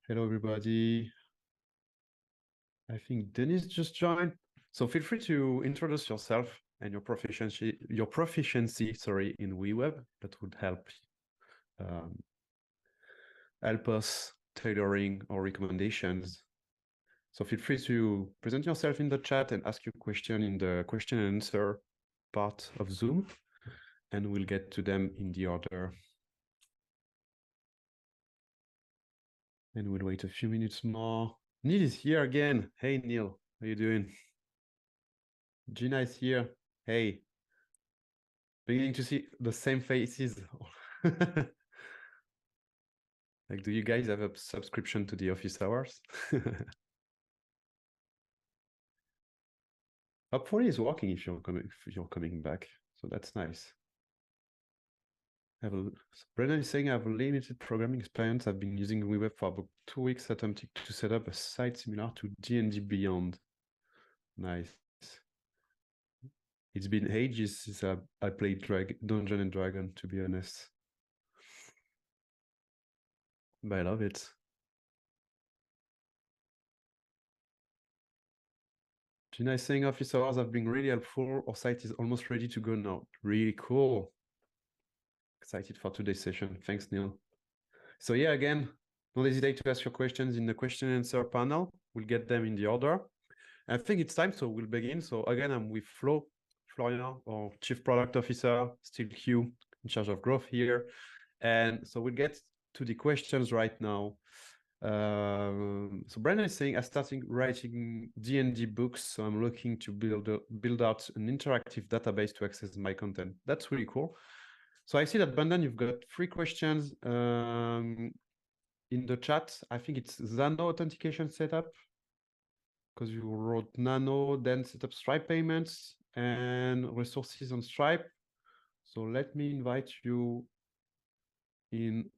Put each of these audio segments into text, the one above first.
Hello, everybody. I think Denise just joined. So feel free to introduce yourself and your proficiency, sorry, in WeWeb. That would um, help us tailoring our recommendations. So feel free to present yourself in the chat and ask your question in the question and answer part of Zoom, and we'll get to them in the order. And we'll wait a few minutes more. Neil is here again. Hey, Neil, how you doing? Gina is here. Hey. Beginning to see the same faces. Like, do you guys have a subscription to the office hours? Hopefully it's working if you're coming back. So that's nice. Brendan is saying I have a limited programming experience. I've been using WeWeb for about 2 weeks, attempting to set up a site similar to D&D Beyond. Nice. It's been ages since I played Dungeon and Dragon, to be honest. But I love it. Gina is saying office hours have been really helpful. Our site is almost ready to go now. Really cool. Excited for today's session. Thanks, Neil. So yeah, again, don't hesitate to ask your questions in the question and answer panel. We'll get them in the order. I think it's time, so we'll begin. So again, I'm with Florian, our Chief Product Officer, still Q, in charge of growth here. And so we'll get to the questions right now. So Brandon is saying, I started writing D&D books, so I'm looking to build out an interactive database to access my content. That's really cool. So I see that, Brandon, you've got 3 questions in the chat. I think it's Xano authentication setup, because you wrote Nano, then set up Stripe payments and resources on Stripe. So let me invite you in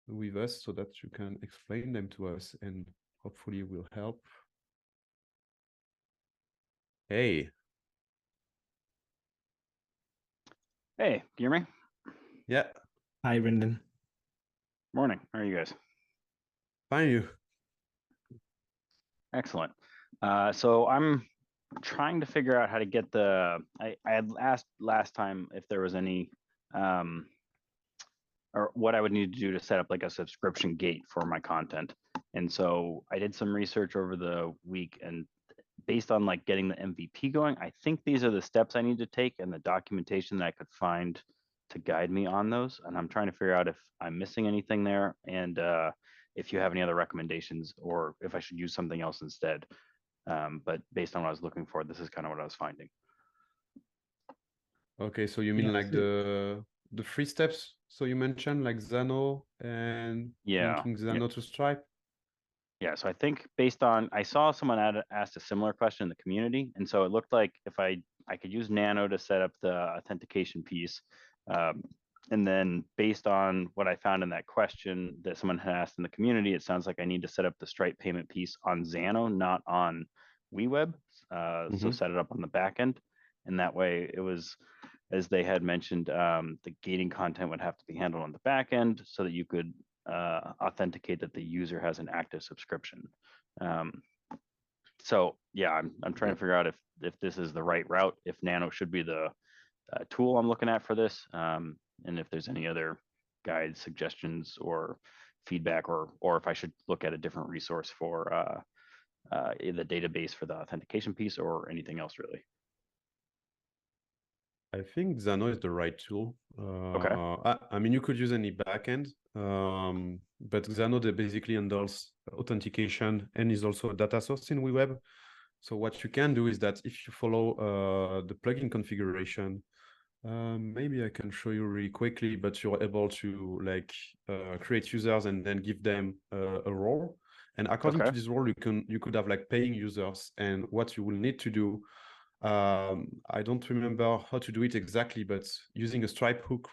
with us so that you can explain them to us, and hopefully will help. Hey. Hey, do you hear me? Yeah. Hi, Brendan. Morning. How are you guys? Fine, you. Excellent. So I'm trying to figure out how to get the. I had asked last time if there was any, or what I would need to do to set up like a subscription gate for my content. And so I did some research over the week, and based on like getting the MVP going, I think these are the steps I need to take and the documentation that I could find to guide me on those. And I'm trying to figure out if I'm missing anything there, and if you have any other recommendations, or if I should use something else instead. But based on what I was looking for, this is kind of what I was finding. Okay, so you mean like the 3 steps? So you mentioned like Xano and linking Xano to Stripe? Yeah, so I think based on, I saw someone asked a similar question in the community, and so it looked like if I could use Nano to set up the authentication piece, and then based on what I found in that question that someone had asked in the community, it sounds like I need to set up the Stripe payment piece on Xano, not on WeWeb. So set it up on the back end, and that way it was, as they had mentioned, the gating content would have to be handled on the back end so that you could authenticate that the user has an active subscription. So yeah, I'm trying to figure out if this is the right route, if Nano should be the tool I'm looking at for this, and if there's any other guides, suggestions, or feedback, or if I should look at a different resource for the database for the authentication piece, or anything else really. I think Xano is the right tool. Okay. I mean, you could use any backend, but Xano basically handles authentication and is also a data source in WeWeb. So what you can do is that if you follow the plugin configuration, maybe I can show you really quickly, but you're able to like create users and then give them a role. And according to this role, you could have like paying users, and what you will need to do, I don't remember how to do it exactly, but using a Stripe hook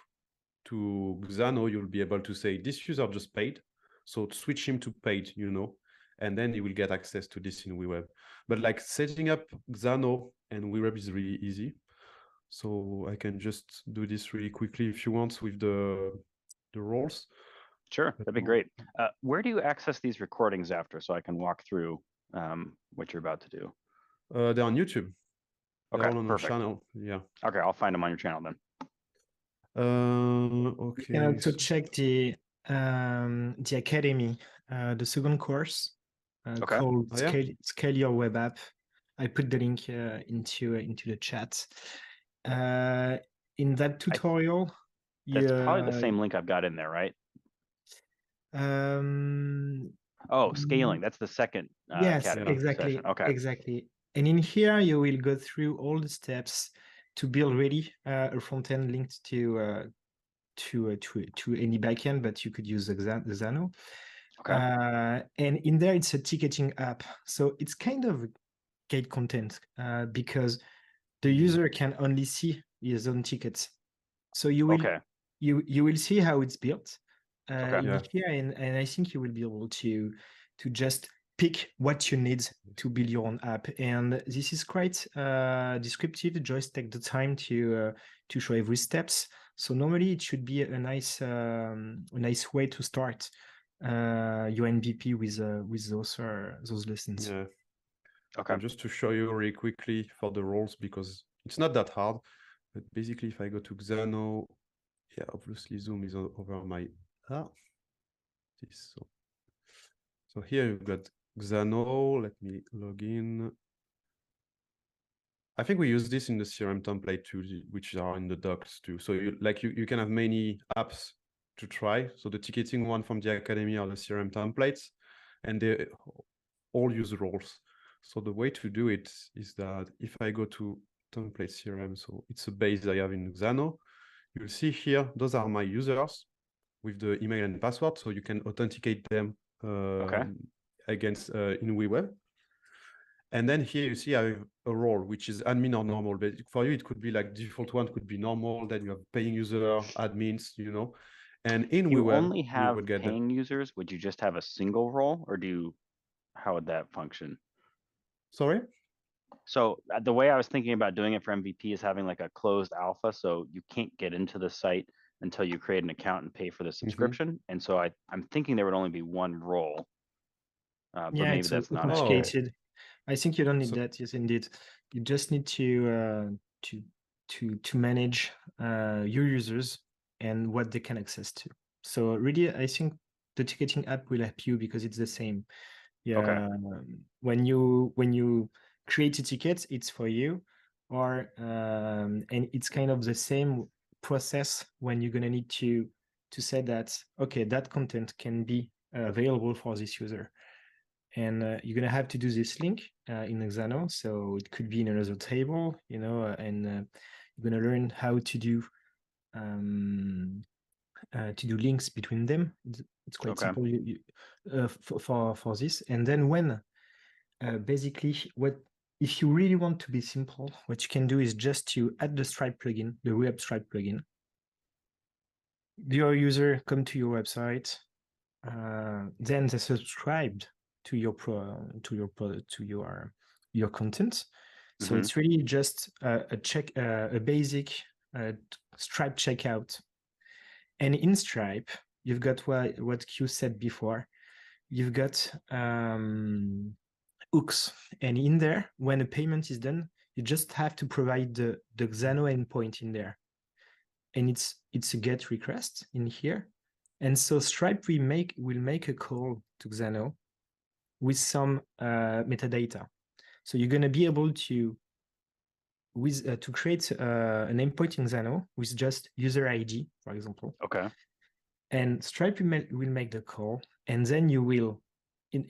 to Xano, you'll be able to say this user just paid, so switch him to paid, and then he will get access to this in WeWeb. But like setting up Xano and WeWeb is really easy. So I can just do this really quickly if you want with the roles. Sure, But that'd be no, great. Where do you access these recordings after so I can walk through what you're about to do? they're on YouTube. They're Okay, all on our perfect. channel. Yeah. Okay, I'll find them on your channel then. You can Okay. also check the academy, the second course Okay. called Oh, yeah? Scale Your Web App. I put the link into the chat. In that tutorial, That's probably the same link I've got in there, right? Oh, scaling. That's the second yes, academy exactly, session. Okay. exactly. And in here, you will go through all the steps to build ready a front end linked to any backend, but you could use the Xano. Okay. And in there, it's a ticketing app, so it's kind of gate content because the user can only see his own tickets. So you will Okay. you will see how it's built Okay. in Yeah. here, and I think you will be able to just pick what you need to build your own app. And this is quite descriptive. Just take the time to show every steps. So normally it should be a nice way to start your MVP with those lessons. Yeah. Okay. So just to show you really quickly for the roles, because it's not that hard. But basically, if I go to Xano, yeah, obviously Zoom is over my this. So here you've got Xano. Let me log in. I think we use this in the CRM template too, which are in the docs too. So you can have many apps to try. So the ticketing one from the Academy are the CRM templates, and they all use roles. So the way to do it is that if I go to template CRM, so it's a base I have in Xano, you'll see here, those are my users with the email and password. So you can authenticate them against in WeWeb. And then here you see I have a role, which is admin or normal. But for you, it could be like default one could be normal. Then you have paying user, admins, And in You WeWeb, only we have would get the paying users. Would you just have a single role, or how would that function? sorry. So the way I was thinking about doing it for MVP is having like a closed alpha, so you can't get into the site until you create an account and pay for the subscription. And so I'm thinking there would only be one role, but Yeah, maybe it's that's not accurate. authenticated. I think you don't need So- that. Yes, indeed. You just need to manage your users and what they can access to. So really, I think the ticketing app will help you because it's the same. Yeah. Okay. When you create a ticket, it's for you, or and it's kind of the same process when you're gonna need to say that okay, that content can be available for this user. And you're gonna have to do this link in Xano, so it could be in another table, and you're gonna learn how to do links between them. It's quite simple for this. And then when basically if you really want to be simple, what you can do is just to add the Stripe plugin, the WeWeb Stripe plugin. Your user come to your website, then they subscribed to your your content. So it's really just a basic Stripe checkout. And in Stripe, you've got what Q said before. You've got hooks, and in there, when a payment is done, you just have to provide the Xano endpoint in there, and it's a GET request in here. And so Stripe will make a call to Xano with some metadata. So you're going to be able to create an endpoint in Xano with just user ID, for example. Okay. And Stripe will make the call, and then you will in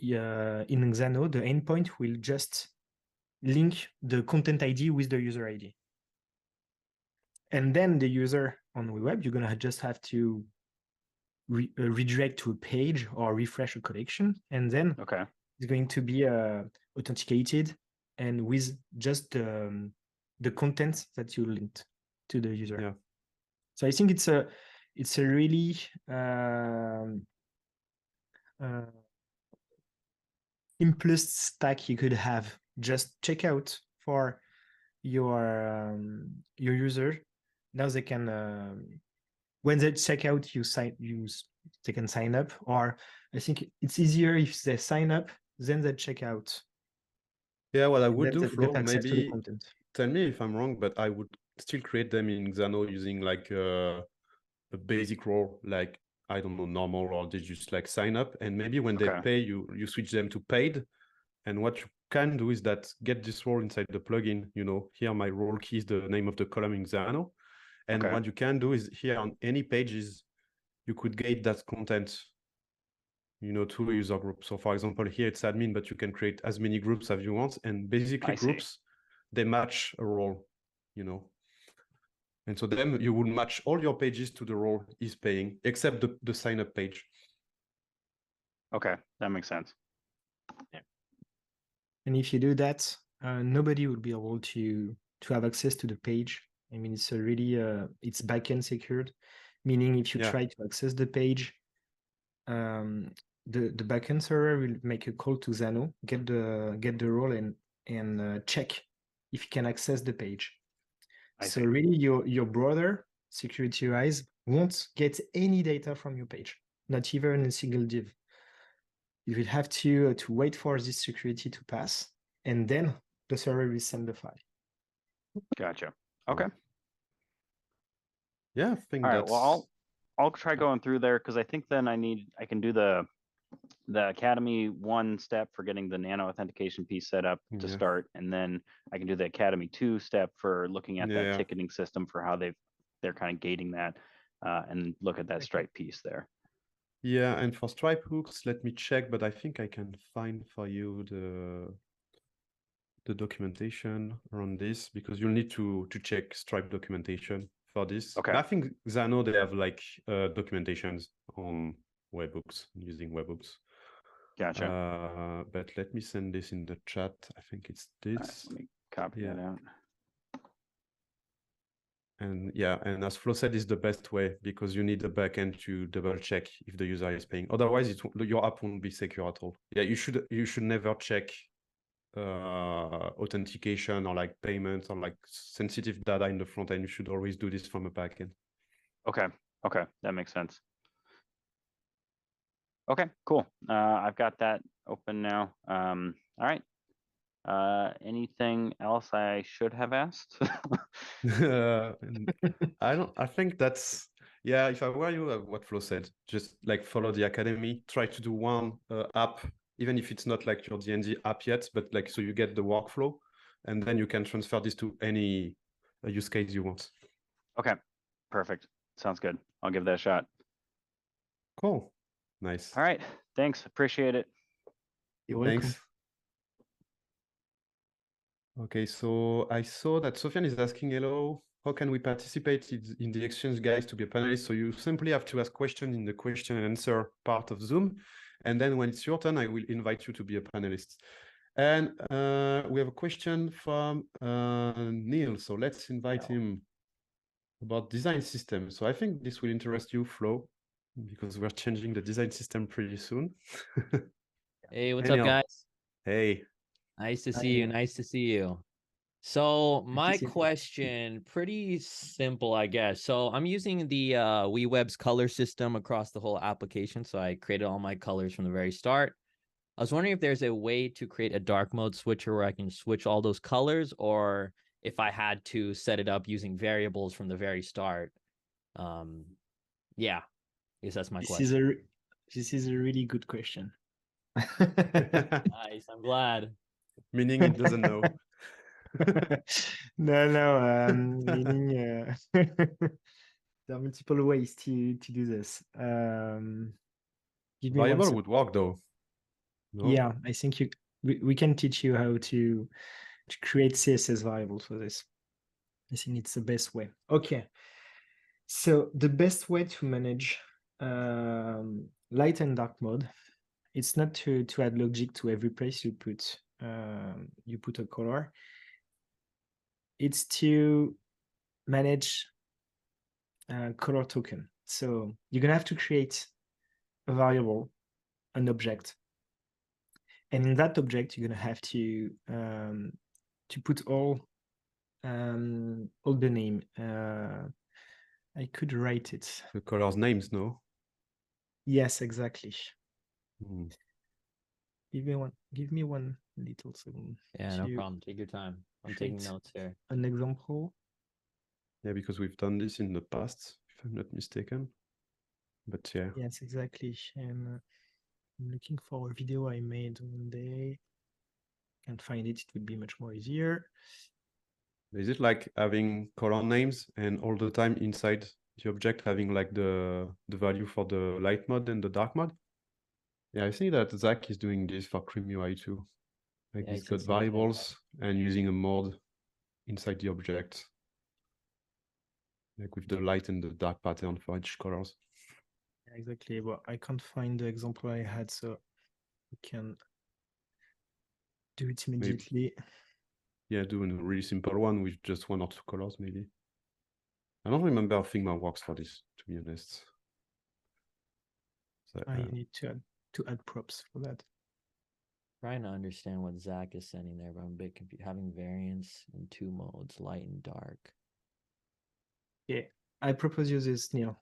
Xano, the endpoint will just link the content ID with the user ID. And then the user on WeWeb, you're going to just have to redirect to a page or refresh a collection, and then it's going to be authenticated and with just the content that you linked to the user. Yeah. So I think it's a really simplest stack you could have. Just check out for your user. Now they can when they check out, you they can sign up, or I think it's easier if they sign up, then they check out. Yeah, what I and would then do, they Flo, get access to the maybe content. tell me if I'm wrong, but I would still create them in Xano using like a basic role, like, I don't know, normal, or they just like sign up, and maybe when they Okay. pay, you switch them to paid. And what you can do is that get this role inside the plugin, you know, here my role key is the name of the column in Xano. And Okay. what you can do is here on any pages, you could gate that content, you know, to a user group. So for example, here it's admin, but you can create as many groups as you want. And basically I see. groups, they match a role, you know. And so then you would match all your pages to the role is paying, except the sign up page. Okay, that makes sense. And if you do that, nobody will be able to have access to the page. I mean, it's already it's backend secured, meaning if you Yeah. try to access the page, the backend server will make a call to Xano, get the role and check if you can access the page. I So see. really, your brother security-wise won't get any data from your page, not even a single div. You will have to wait for this security to pass, and then the server will send the file. Gotcha. Okay. Yeah, I think All right. that's Well, I'll try going through there because I think then I can do the Academy 1 step for getting the nano authentication piece set up to Yeah. start, and then I can do the Academy 2 step for looking at that Yeah. ticketing system for how they're kind of gating that, and look at that Stripe piece there. Yeah, and for Stripe hooks, let me check, but I think I can find for you the documentation around this, because you'll need to check Stripe documentation for this. Okay. I think Xano, they have like documentations on webhooks, using webhooks. Gotcha. But let me send this in the chat. I think it's All right, this. let me copy Yeah. that out. And yeah, and as Flo said, is the best way, because you need the backend to double check if the user is paying. Otherwise, your app won't be secure at all. Yeah, you should never check authentication or like payments or like sensitive data in the front end. You should always do this from a backend. Okay. Okay, that makes sense. Okay, cool. I've got that open now. All right. Anything else I should have asked? I think that's, yeah, if I were you, what Flo said, just like follow the academy, try to do one app, even if it's not like your D&D app yet, but like, so you get the workflow, and then you can transfer this to any use case you want. Okay, perfect. Sounds good. I'll give that a shot. Cool. Nice. All right. Thanks. Appreciate it. You're welcome. Thanks. Okay, so I saw that Sofian is asking, hello, how can we participate in the exchange, guys, to be a panelist? So you simply have to ask questions in the question and answer part of Zoom. And then when it's your turn, I will invite you to be a panelist. And we have a question from Neil. So let's invite him about design system. So I think this will interest you, Flo, because we're changing the design system pretty soon. Hey, what's Hey, up, Neil. guys? Hey. Nice to Hi, see you. Neil. Nice to see you. So my see you. question, pretty simple, I guess. So I'm using the WeWeb's color system across the whole application. So I created all my colors from the very start. I was wondering if there's a way to create a dark mode switcher where I can switch all those colors, or if I had to set it up using variables from the very start. Yeah, I guess that's my question. This is a really good question. Nice, I'm glad. Meaning it doesn't know. No, meaning there are multiple ways to do this. Give me one Variable second. would work though. No? Yeah, I think we can teach you how to create CSS variables for this. I think it's the best way. Okay. So the best way to manage light and dark mode, it's not to add logic to every place you put a color. It's to manage color token. So you're gonna have to create a variable, an object, and in that object you're gonna have to put all the name. I could write it. The colors names, no? Yes, exactly. Hmm. Give me one little second. Yeah, no to problem. Take your time. I'm taking create notes here. An example. Yeah, because we've done this in the past, if I'm not mistaken. But yeah, Yes, exactly. And I'm looking for a video I made one day. Can't find it. It would be much more easier. is it like having color names and all the time inside the object having like the value for the light mode and the dark mode? Yeah, I think that Zach is doing this for Cream UI too. Like Yeah, he's it's the got same thing. variables and using a mode inside the object, like with the light and the dark pattern for each colors. Yeah, exactly. But I can't find the example I had, so we can do it immediately. Yeah, doing a really simple one with just 1 or 2 colors, maybe. I don't remember how Figma works for this, to be honest. So, You need to add props for that. Trying to understand what Zach is sending there, but I'm a bit confused. Having variance in 2 modes, light and dark. Yeah, I propose you this, Neil.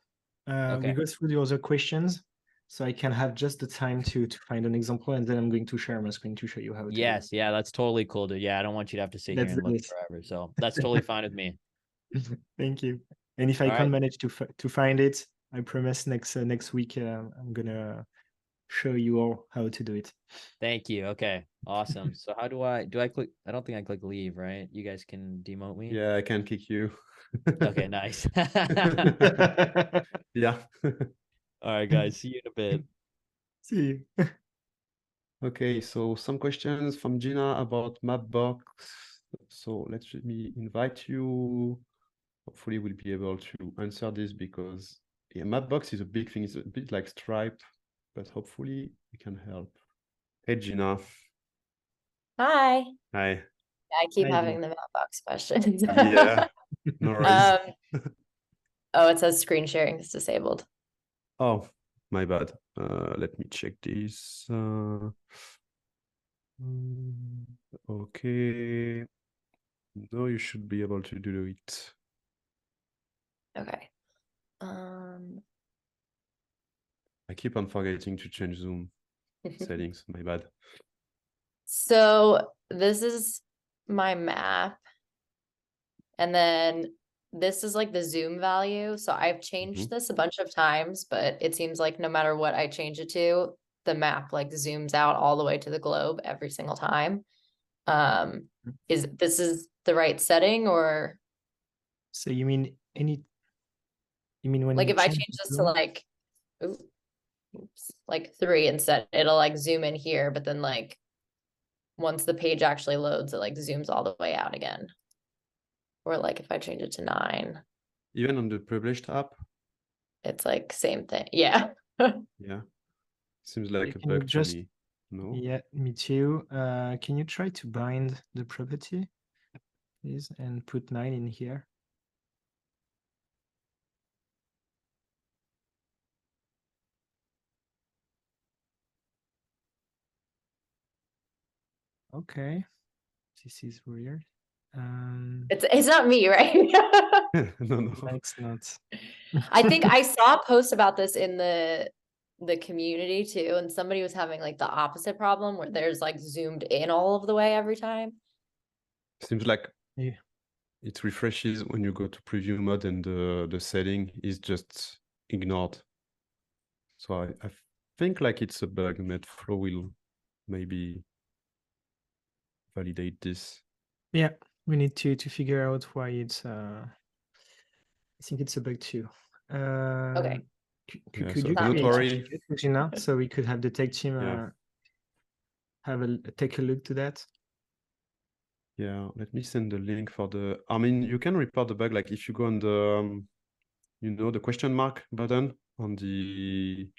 Okay. We go through the other questions, so I can have just the time to find an example, and then I'm going to share my screen to show you how to do it. Yes, yeah, that's totally cool, dude. Yeah, I don't want you to have to sit here Let's and do look it. forever. So that's totally fine with me. Thank you. And if I All can't right. manage to find it, I promise next week I'm gonna show you all how to do it. Thank you. Okay. Awesome. So how do I click? I don't think I click leave, right? You guys can demote me. yeah, I can kick you. Okay, nice. Yeah. All right, guys. See you in a bit. See you. Okay, so some questions from Gina about Mapbox. So let me invite you. Hopefully we'll be able to answer this because yeah, Mapbox is a big thing. It's a bit like Stripe, but hopefully we can help. Hey, Gina. Hi. Hi. I keep Hi, having the Mapbox questions. Yeah, no worries. Oh, it says screen sharing is disabled. Oh, my bad. Let me check this. Okay. No, you should be able to do it. Okay. I keep on forgetting to change Zoom settings. My bad. So this is my map. And then this is like the zoom value. So I've changed this a bunch of times, but it seems like no matter what I change it to, the map like zooms out all the way to the globe every single time. Is this the right setting, or So you mean when like you if I change change the this to zoom? like, like 3 instead, it'll like zoom in here, but then like once the page actually loads, it like zooms all the way out again. Or like if I change it to 9, Even on the published app? it's like same thing. Yeah. Yeah. Seems like a Can you bug to just me. No? Yeah, me too. Can you try to bind the property, please, and put 9 in here? Okay, this is weird. It's not me, right? No, no. It's not. I think I saw a post about this in the community too, and somebody was having like the opposite problem where there's like zoomed in all of the way every time. Seems like Yeah. it refreshes when you go to preview mode and the setting is just ignored. So I think like it's a bug. Metflow will maybe validate this. Yeah, we need to figure out why it's. I think it's a bug too. Okay. Yeah, Could so you don't create a worry. ticket, Regina, so we could have the tech team Yeah. take a look to that? Yeah, let me send the link for the. I mean, you can report the bug like if you go on the, you know, the question mark button on the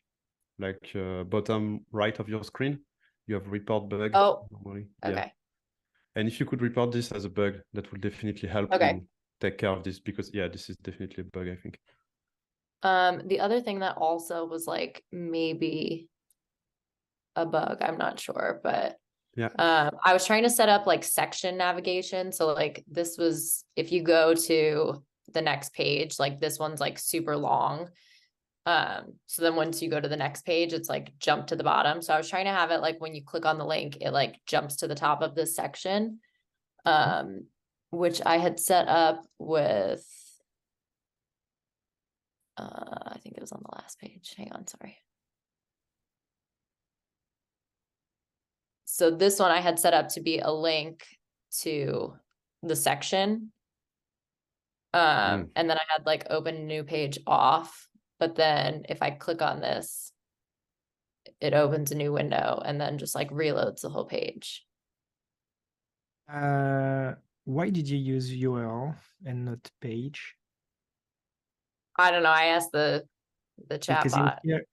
like bottom right of your screen. You have report bug. Oh, normally. okay. Yeah. And if you could report this as a bug, that will definitely help Okay. to take care of this because yeah, this is definitely a bug, I think. The other thing that also was like maybe a bug, I'm not sure, but Yeah. I was trying to set up like section navigation. So like this was, if you go to the next page, like this one's like super long. So then once you go to the next page, it's like jump to the bottom. So I was trying to have it like when you click on the link, it like jumps to the top of this section, which I had set up with, I think it was on the last page. Hang on, sorry. So this one I had set up to be a link to the section. And then I had like open new page off, but then if I click on this, it opens a new window and then just like reloads the whole page. Why did you use URL and not page? I don't know. I asked the chat Because in bot. here,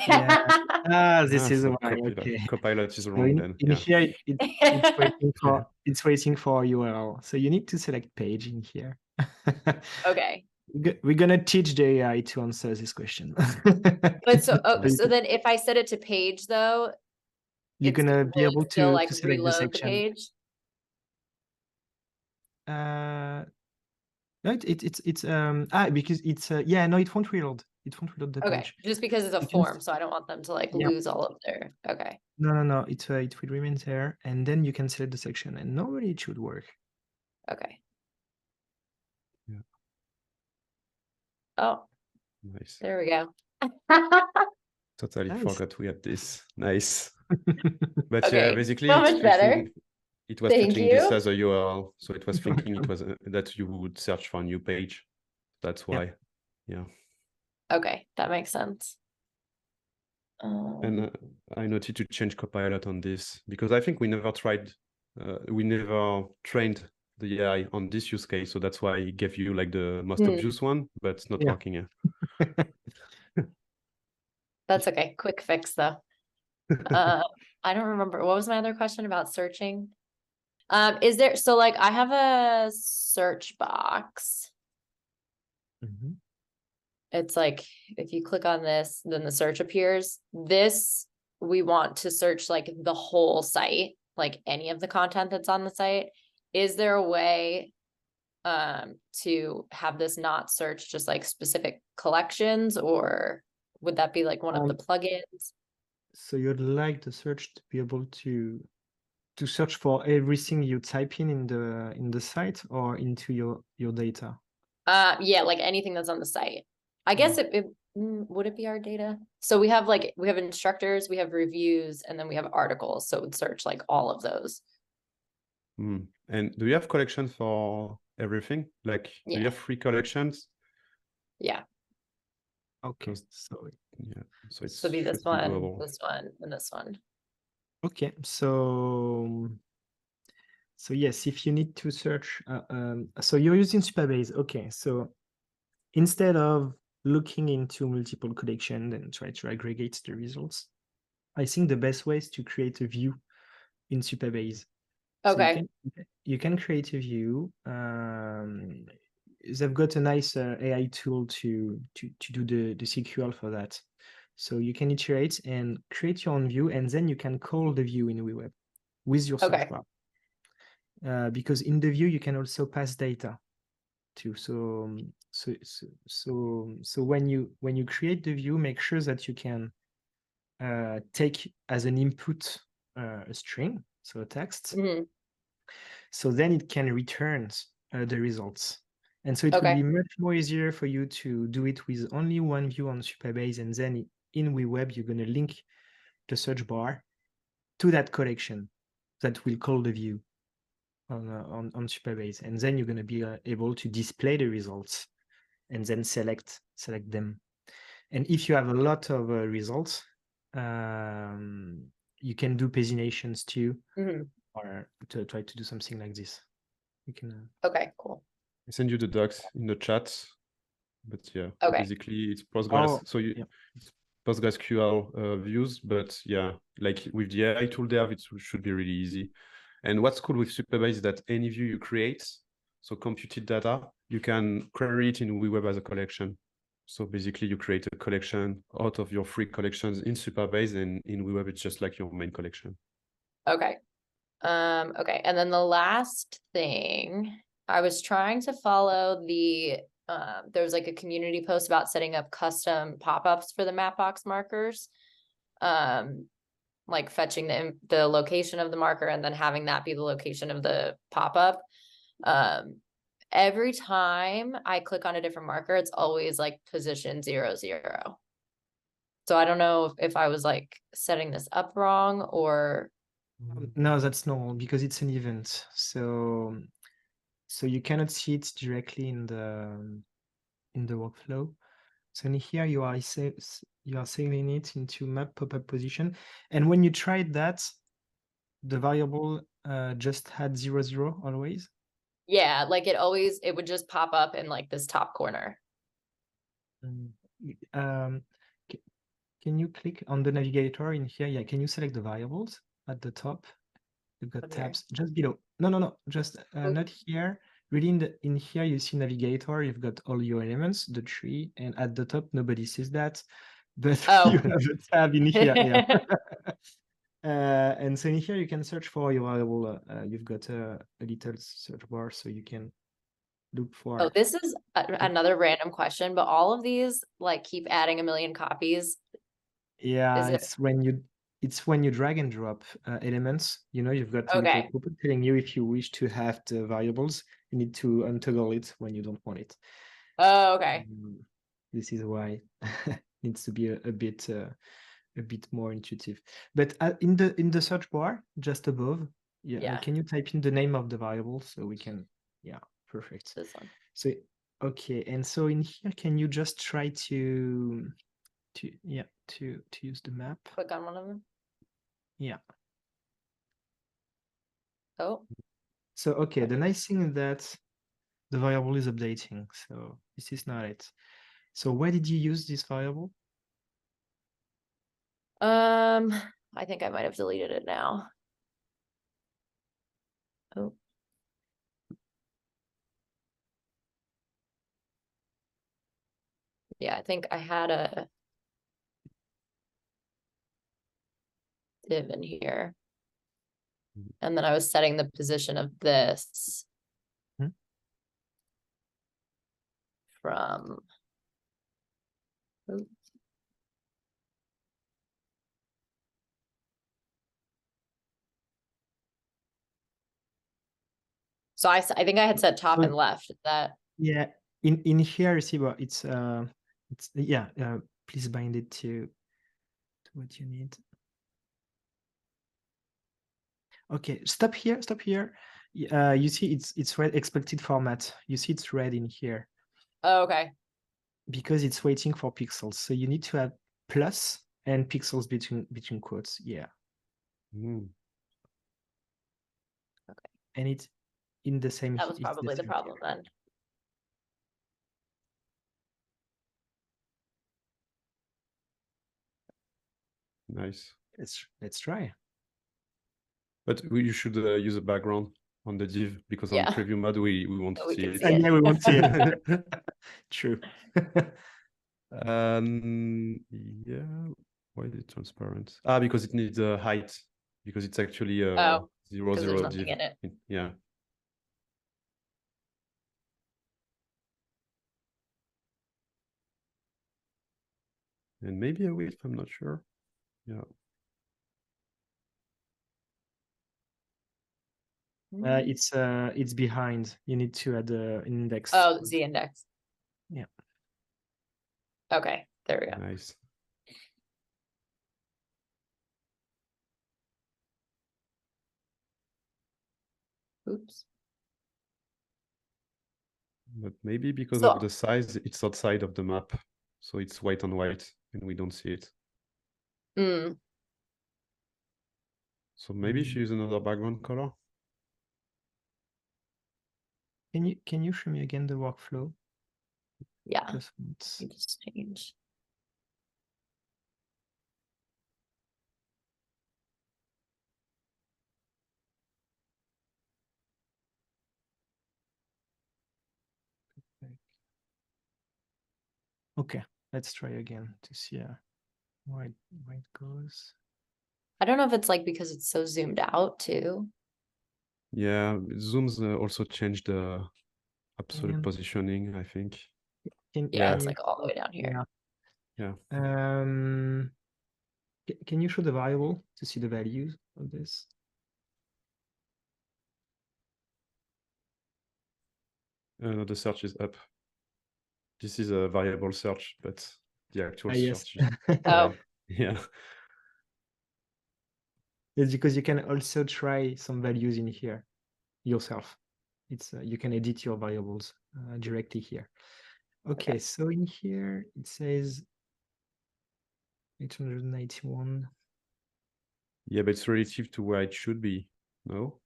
yeah. This is so why. Okay. Copilot is So wrong in, then. in Yeah. here, it's waiting for URL. So you need to select page in here. Okay. We're gonna teach the AI to answer this question. But so, So you so then if I set it to page though, you're it's gonna will be able it still to like select the reload the section. page. No, it's because it's yeah, no, it won't reload. It won't reload the Okay, page. just because it's a You can form, so I don't want them to like Yeah. lose all of their. Okay. No, it will remain there, and then you can select the section, and normally it should work. Okay. Yeah. Oh, Nice. there we go. Totally Nice. forgot we had this. Nice. But Okay, yeah, basically so it's much better. treating, it was Thank treating this you. as a URL. So it was thinking it was that you would search for a new page. That's why. Yeah. Okay, that makes sense. And I noted to change Copilot on this because I think we never tried, we never trained the AI on this use case. So that's why it gave you like the most obvious one, but it's not Yeah. working. Yeah. That's okay. Quick fix though. I don't remember. What was my other question about searching? Is there, so like I have a search box. Mhm. It's like, if you click on this, then the search appears. This, we want to search like the whole site, like any of the content that's on the site. Is there a way to have this not search just like specific collections, or would that be like one of the plugins? So you'd like the search to be able to search for everything you type in the site or into your data? Yeah, like anything that's on the site. I guess would it be our data? So we have instructors, we have reviews, and then we have articles. So it would search like all of those. And do you have collections for everything? Like, do you have 3 collections? Yeah. Okay. So yeah, so it's So be this should be one, doable. this one, and this one. okay. So yes, if you need to search, so you're using Supabase. Okay. So instead of looking into multiple collections and try to aggregate the results, I think the best way is to create a view in Supabase. Okay. So you can create a view. They've got a nice AI tool to do the SQL for that. So you can iterate and create your own view, and then you can call the view in WeWeb with your search bar. Because in the view you can also pass data too. So when you create the view, make sure that you can take as an input a string, so a text. So then it can return the results. And so it will be much more easier for you to do it with only one view on Supabase, and then in WeWeb you're going to link the search bar to that collection that will call the view on Supabase, and then you're going to be able to display the results and then select them. And if you have a lot of results, you can do paginations too, or to try to do something like this. You can. Okay, cool. I send you the docs in the chat, but yeah, basically it's Postgres. So it's PostgreSQL views, but yeah, like with the AI tool there, it should be really easy. And what's cool with Supabase is that any view you create, so computed data, you can query it in WeWeb as a collection. So basically you create a collection out of your 3 collections in Supabase, and in WeWeb, it's just like your main collection. Okay. Okay. And then the last thing, I was trying to follow the There's like a community post about setting up custom pop-ups for the Mapbox markers. Like fetching the location of the marker and then having that be the location of the pop-up. Every time I click on a different marker, it's always like position 0, 0. So I don't know if I was like setting this up wrong or. No, that's normal because it's an event. So you cannot see it directly in the workflow. So in here you are saving it into map pop-up position. And when you tried that, the variable just had 0, 0 always. Yeah, like it would just pop up in like this top corner. Can you click on the navigator in here? Yeah, can you select the variables at the top? You've got Up here. tabs just below. No, just not here. Really in here you see navigator, you've got all your elements, the tree, and at the top nobody sees that, but Oh. you have a tab in here. Yeah. And so in here you can search for your variable. You've got a little search bar so you can look for. Oh, this is another random question, but all of these like keep adding a million copies. Yeah, Is it's when you drag and drop elements. You know, you've got a Okay. little pop-up telling you if you wish to have the variables, you need to untoggle it when you don't want it. Oh, okay. This is why it needs to be a bit more intuitive. But in the search bar just above, Yeah. can you type in the name of the variable so we can? Yeah, perfect. This one. So okay, and so in here, can you just try to use the map? Click on one of them. Yeah. Oh, So okay, the nice thing is that the variable is updating. So this is not it. So why did you use this variable? I think I might have deleted it now. Oh. Yeah, I think I had a div in here. And then I was setting the position of this from. Oops. So I think I had set top and left. Is that Yeah, in here you see what it's yeah. Please bind it to what you need. Okay, stop here. Stop here. You see it's red expected format. You see it's red in here oh, okay. because it's waiting for pixels. So you need to have plus and pixels between quotes. Yeah. Mm. Okay. And it's in the same. That was probably the problem then. Nice. Let's try. But you should use a background on the div because on preview mode we won't We see can it. see it. Yeah, we won't see it. True. Yeah. Why is it transparent? Because it needs a height because it's actually 0, because 0 there's nothing div. in it. Yeah. And maybe a width, I'm not sure. Yeah. It's behind. You need to add an index. Oh, the Z index. Yeah. Okay, there we go. Nice. Oops. But maybe because So- of the size, it's outside of the map. So it's white on white and we don't see it. Mm. So maybe she use another background color. Can you show me again the workflow? Yeah. Just once. You just change. Okay, let's try again to see where it goes. I don't know if it's like because it's so zoomed out too. Yeah, zooms also change the absolute And- positioning, I think. Yeah, can it's you- like all the way down here. Yeah. Can you show the variable to see the values of this? No, the search is up. This is a variable search, but the actual Yes. search is Oh. red. Yeah. It's because you can also try some values in here yourself. It's you can edit your variables directly here. Okay, so in here it says 891. Yeah, but it's relative to where it should be. No?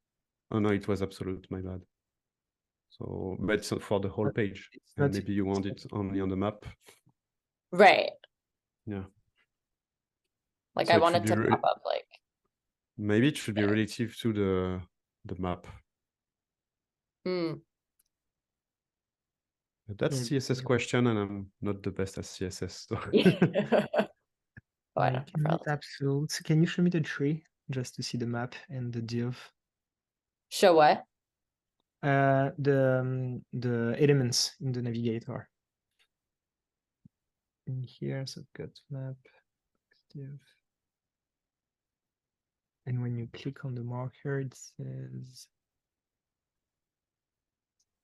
Oh no, it was absolute, my bad. So, but it's not for the whole page. It's And not- maybe you want it only on the map. Right. Yeah. Like So I it want should it to be pop up like, maybe it should be Yeah. relative to the map. hmm. But that's Yeah, CSS question, and I'm not the best at CSS. So. Oh, I don't can know. you absolute. Can you show me the tree just to see the map and the div? Show what? The elements in the navigator. In here, so got map, div. And when you click on the marker, it says,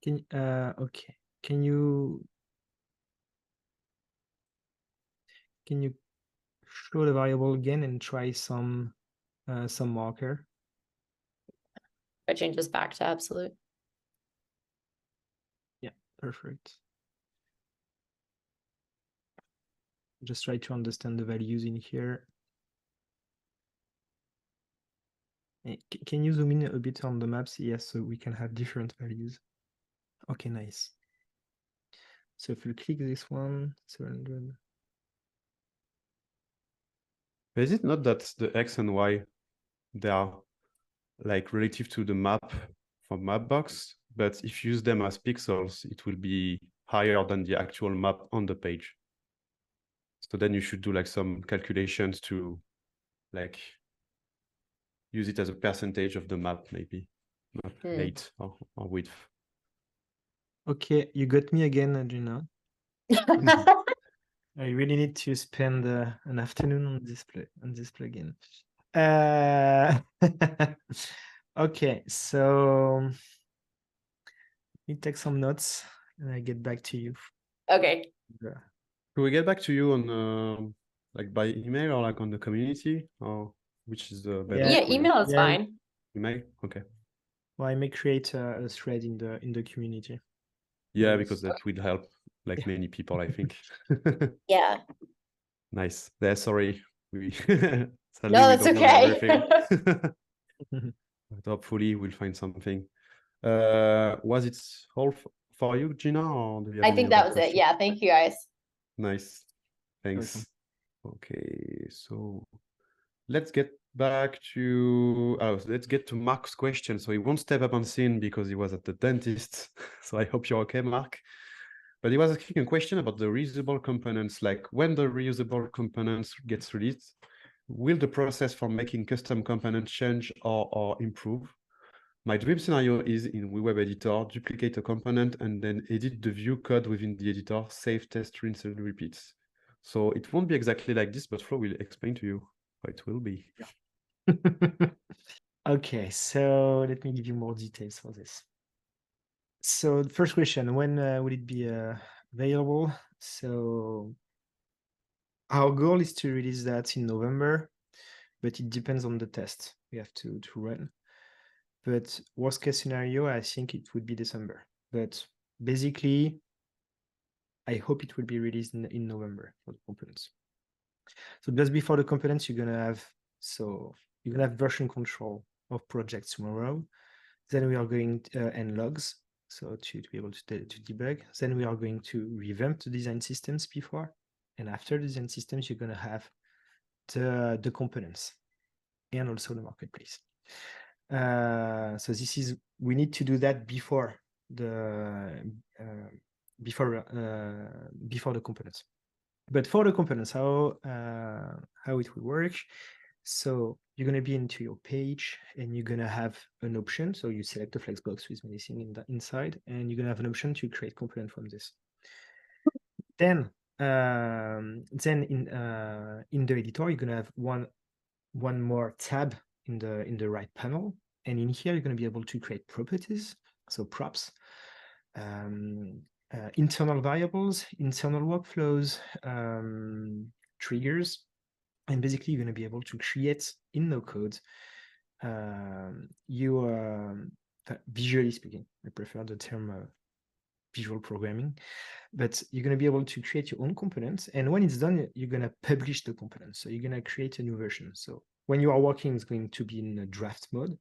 okay, can you show the variable again and try some marker? I change this back to absolute. Yeah, perfect. Just try to understand the values in here. Can you zoom in a bit on the maps? Yes, so we can have different values. Okay, nice. So if we click this one, 700. Is it not that the X and Y, they are like relative to the map from Mapbox, but if you use them as pixels, it will be higher than the actual map on the page. So then you should do like some calculations to like use it as a percentage of the map, maybe map height or width. Okay, you got me again, Gina. I really need to spend an afternoon on this plugin. Okay, so let me take some notes and I get back to you. Okay. Yeah. Could we get back to you on like by email or like on the community, or which is the better? Yeah, for you? email is Yeah. fine. Email, okay. Well, I may create a thread in the community. Yeah, Yes. because that will help like many people, I think. Yeah. Nice. Yeah, sorry. We sadly No, we that's don't know okay. everything. But hopefully we'll find something. Was it all for you, Gina, or do you have I any think that other was it. questions? Yeah, thank you guys. Nice. Thanks. Welcome. Okay, so let's get back to let's get to Mark's question. So he won't step up on scene because he was at the dentist. So I hope you're okay, Mark. But he was asking a question about the reusable components, like when the reusable components gets released, will the process for making custom components change or improve? My dream scenario is in WeWeb editor, duplicate a component and then edit the view code within the editor, save, test, rinse, and repeat. So it won't be exactly like this, but Flo will explain to you how it will be. Okay, so let me give you more details for this. So the first question, when will it be available? So our goal is to release that in November, but it depends on the test we have to run. But worst case scenario, I think it would be December. But basically, I hope it will be released in November for the components. So just before the components, you're gonna have version control of projects tomorrow. Then we are going and logs, so to be able to debug. Then we are going to revamp the design systems before, and after the design systems, you're gonna have the components and also the marketplace. So we need to do that before the components. But for the components, how it will work? So you're going to be into your page and you're going to have an option. So you select the flexbox with anything inside, and you're going to have an option to create component from this. Then in the editor, you're gonna have one more tab in the right panel, and in here you're gonna be able to create properties, so props, internal variables, internal workflows, triggers, and basically you're gonna be able to create in no code visually speaking. I prefer the term visual programming, but you're going to be able to create your own components. And when it's done, you're going to publish the components. So you're going to create a new version. So when you are working, it's going to be in a draft mode.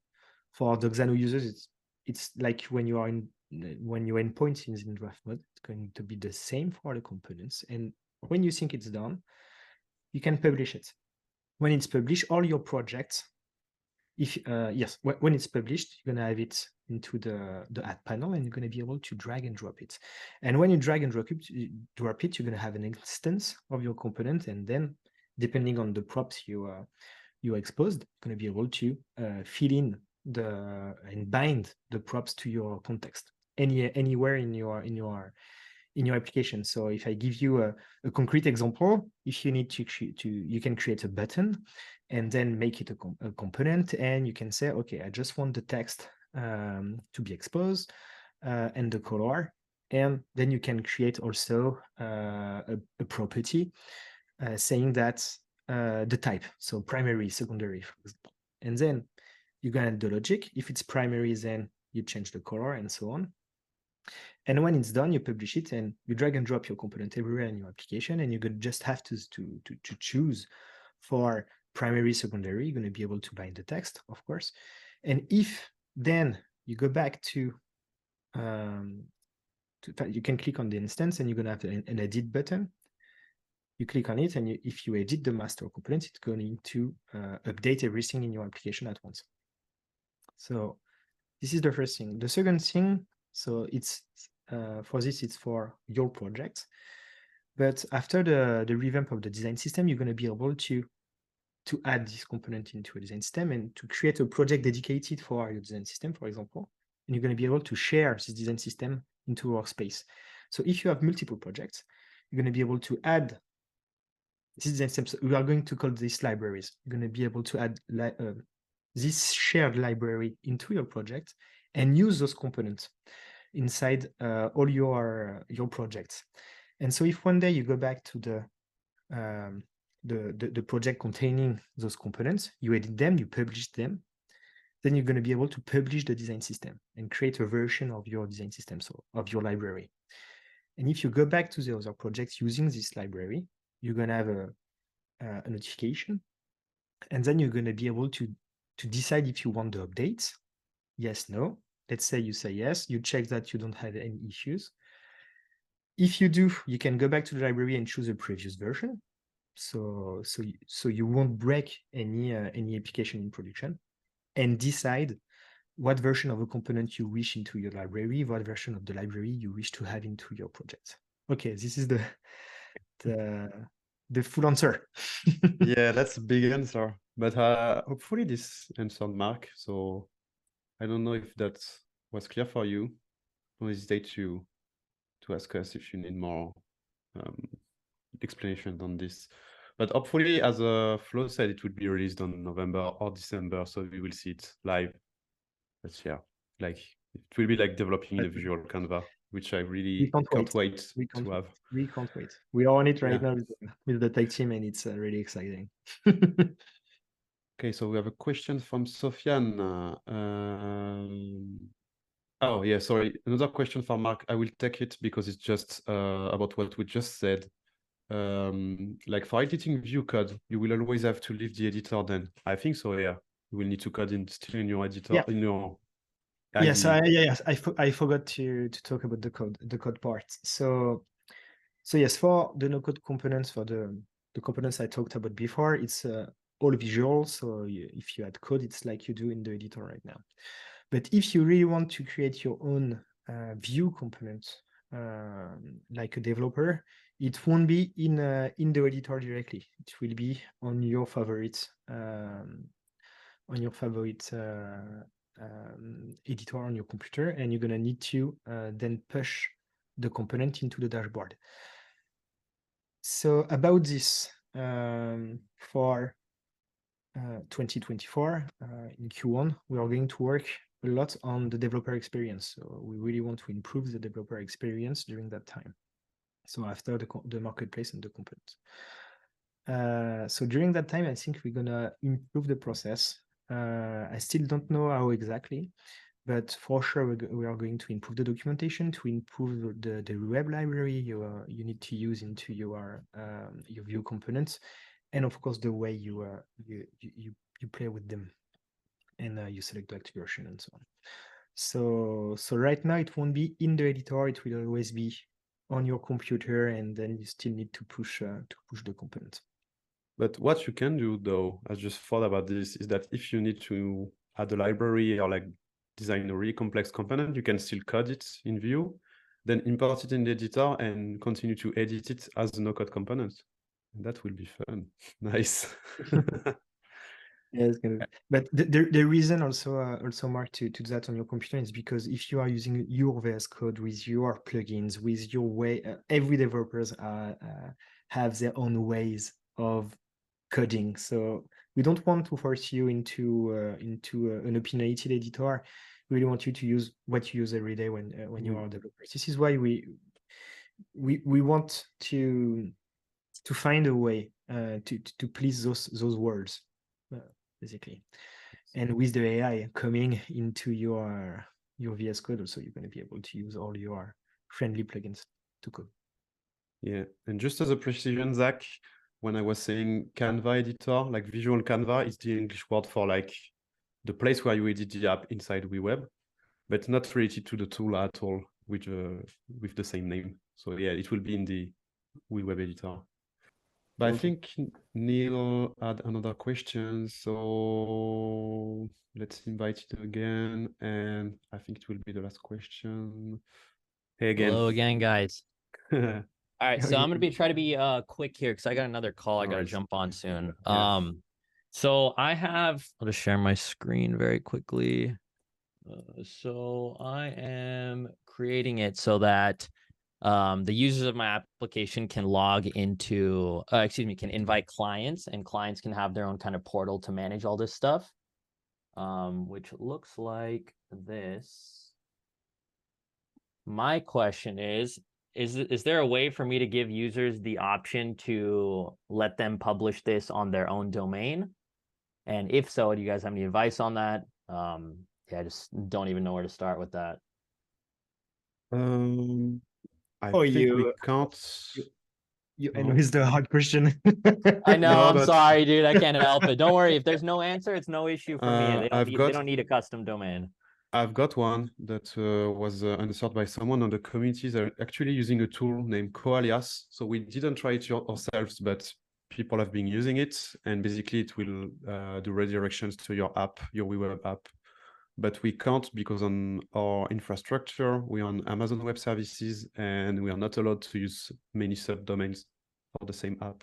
For the Xano users, it's like when your endpoint is in draft mode, it's going to be the same for the components. And when you think it's done, you can publish it. When it's published, all your projects, when it's published, you're going to have it into the add panel, and you're going to be able to drag and drop it. And when you drag and drop it, you're going to have an instance of your component, and then depending on the props you exposed, you're going to be able to fill in and bind the props to your context anywhere in your application. So if I give you a concrete example, if you need you can create a button and then make it a component, and you can say, okay, I just want the text to be exposed and the color, and then you can create also a property saying that the type, so primary, secondary, for example. And then you're gonna add the logic. If it's primary, then you change the color and so on. And when it's done, you publish it and you drag and drop your component everywhere in your application, and you're gonna just have to choose for primary, secondary. You're gonna be able to bind the text, of course. And if then you go back to you can click on the instance, and you're gonna have an edit button. You click on it, and if you edit the master component, it's going to update everything in your application at once. So this is the first thing. The second thing, so it's for this, it's for your project. But after the revamp of the design system, you're going to be able to add this component into a design system and to create a project dedicated for your design system, for example. And you're going to be able to share this design system into workspace. So if you have multiple projects, you're going to be able to add this design system. So we are going to call these libraries. You're going to be able to add this shared library into your project and use those components inside all your projects. And so if one day you go back to the project containing those components, you edit them, you publish them, then you're going to be able to publish the design system and create a version of your design system, so of your library. And if you go back to the other projects using this library, you're going to have a notification, and then you're going to be able to decide if you want the updates, yes, no. Let's say you say yes, you check that you don't have any issues. If you do, you can go back to the library and choose a previous version. So you won't break any application in production, and decide what version of a component you wish into your library, what version of the library you wish to have into your project. Okay, this is the full answer. Yeah, that's a big answer. But hopefully this answered Mark. So I don't know if that was clear for you. Don't hesitate to ask us if you need more explanation on this. But hopefully, as Flo said, it would be released on November or December, so we will see it live. But yeah, like it will be like developing in a visual Canva, which I really can't wait to have. We can't wait. We are on it right now with the tech team, and it's really exciting. Okay, so we have a question from Sofiane. Oh, yeah, sorry. Another question for Mark. I will take it because it's just about what we just said. Like for editing view code, you will always have to leave the editor then. I think so, yeah. You will need to code still in your editor, in your IDE. Yes, I forgot to talk about the code part. So yes, for the no-code components, for the components I talked about before, it's all visual. So if you add code, it's like you do in the editor right now. But if you really want to create your own view component, like a developer, it won't be in the editor directly. It will be on your favorite editor on your computer, and you're gonna need to then push the component into the dashboard. So about this, for 2024 in Q1, we are going to work a lot on the developer experience. So we really want to improve the developer experience during that time. So after the marketplace and the components. So during that time, I think we're gonna improve the process. I still don't know how exactly, but for sure we are going to improve the documentation, to improve the web library you need to use into your Vue components, and of course the way you play with them, and you select the active version and so on. So right now it won't be in the editor; it will always be on your computer, and then you still need to push the component. But what you can do, though, I just thought about this, is that if you need to add a library or like design a really complex component, you can still code it in Vue, then import it in the editor and continue to edit it as a no-code component. And that will be fun. Nice. Yeah, it's gonna. But the reason also Mark to do that on your computer is because if you are using your VS Code with your plugins, with your way, every developers have their own ways of coding. So we don't want to force you into an opinionated editor. We really want you to use what you use every day when you are a developer. This is why we want to find a way to please those words. Basically, and with the AI coming into your VS Code, also you're going to be able to use all your friendly plugins to code. Yeah, and just as a precision, Zach, when I was saying Canva editor, like visual Canva is the English word for like the place where you edit the app inside WeWeb, but not related to the tool at all with the same name. So yeah, it will be in the WeWeb editor. But I think Neil had another question, so let's invite it again, and I think it will be the last question. Hey again. Hello again, guys. All right, so Okay. I'm gonna try to be quick here because I got another call I gotta Alright. jump on soon. Yeah. So I'll just share my screen very quickly. So I am creating it so that the users of my application can log into, can invite clients, and clients can have their own kind of portal to manage all this stuff, which looks like this. My question is there a way for me to give users the option to let them publish this on their own domain? And if so, do you guys have any advice on that? Yeah, I just don't even know where to start with that. I think we can't. You end with the hard question. I know, No, I'm but- sorry, dude. I can't help it. Don't worry. If there's no answer, it's no issue for me. They don't need a custom domain. I've got one that was answered by someone on the community. They're actually using a tool named Coalias. So we didn't try it ourselves, but people have been using it. And basically it will do redirections to your app, your WeWeb app. But we can't because on our infrastructure, we're on Amazon Web Services and we are not allowed to use many subdomains for the same app.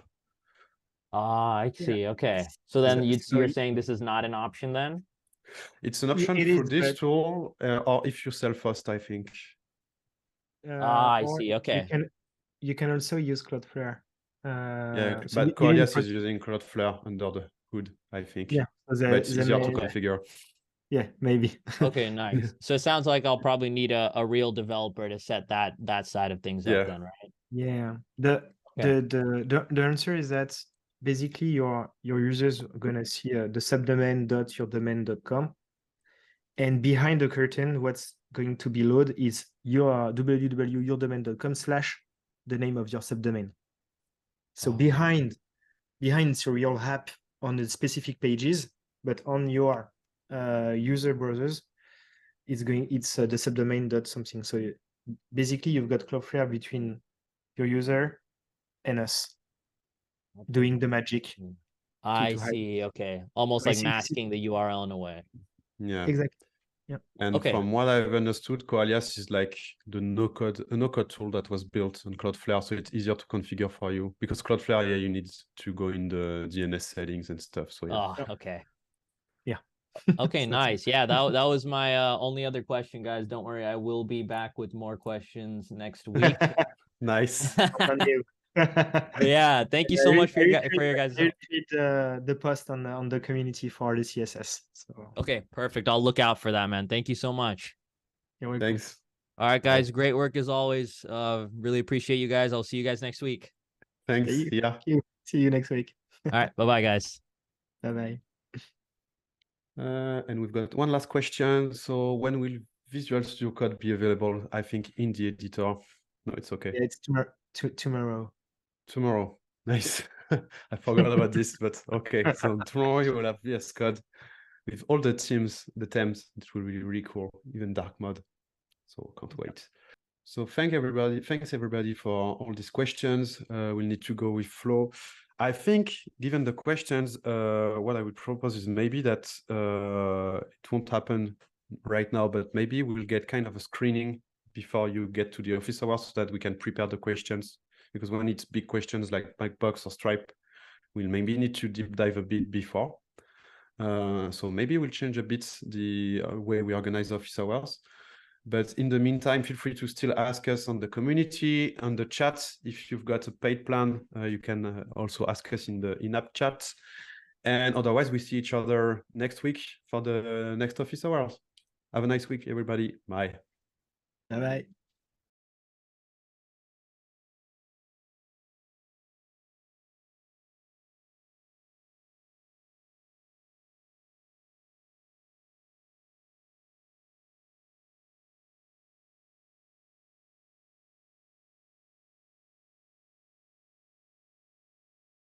Ah, I see. Yeah. Okay. So then you're saying this is not an option then? It's an option for this tool, or if you self-host, I think. I see. Okay. You can also use Cloudflare. Yeah, but Coalias is using Cloudflare under the hood, I think. Yeah, but it's easier to configure. Yeah, maybe. Okay, nice. So it sounds like I'll probably need a real developer to set that side of things up then, right? Yeah. The answer is that basically your users are gonna see the subdomain.yourdomain.com, and behind the curtain, what's going to be loaded is your www.yourdomain.com / the name of your subdomain. So behind it's a real app on the specific pages, but on your user browsers, it's the subdomain dot something. So basically, you've got Cloudflare between your user and us, doing the magic. I see. Okay, almost like masking the URL in a way. Yeah, exactly. Yeah. And from what I've understood, Coalias is like the no-code tool that was built on Cloudflare, so it's easier to configure for you. Because Cloudflare, yeah, you need to go in the DNS settings and stuff. So yeah. Oh, okay. Yeah. Okay, nice. Yeah, that was my only other question, guys. Don't worry, I will be back with more questions next week. Nice. But yeah, thank you so much for your guys. I will create the post on the community for the CSS. So Okay, perfect. I'll look out for that, man. Thank you so much. you're welcome. Thanks. All right, Bye. guys. Great work as always. Really appreciate you guys. I'll see you guys next week. Thanks. Thank you. Yeah. Thank you. See you next week. All right. Bye-bye, guys. Bye bye. And we've got one last question. So when will Visual Studio Code be available? I think in the editor. No, it's okay. Yeah, it's tomorrow. Tomorrow. Nice. I forgot about this, but okay. So tomorrow you will have VS Code with all the themes. It will be really cool, even dark mode. So can't wait. So thanks everybody for all these questions. We'll need to go with flow. I think, given the questions, what I would propose is maybe that it won't happen right now, but maybe we'll get kind of a screening before you get to the office hours so that we can prepare the questions. Because when it's big questions like Mapbox or Stripe, we'll maybe need to deep dive a bit before. So maybe we'll change a bit the way we organize office hours. But in the meantime, feel free to still ask us on the community, on the chat. If you've got a paid plan, you can also ask us in the in-app chat. And otherwise, we see each other next week for the next office hours. Have a nice week, everybody. Bye. Bye bye.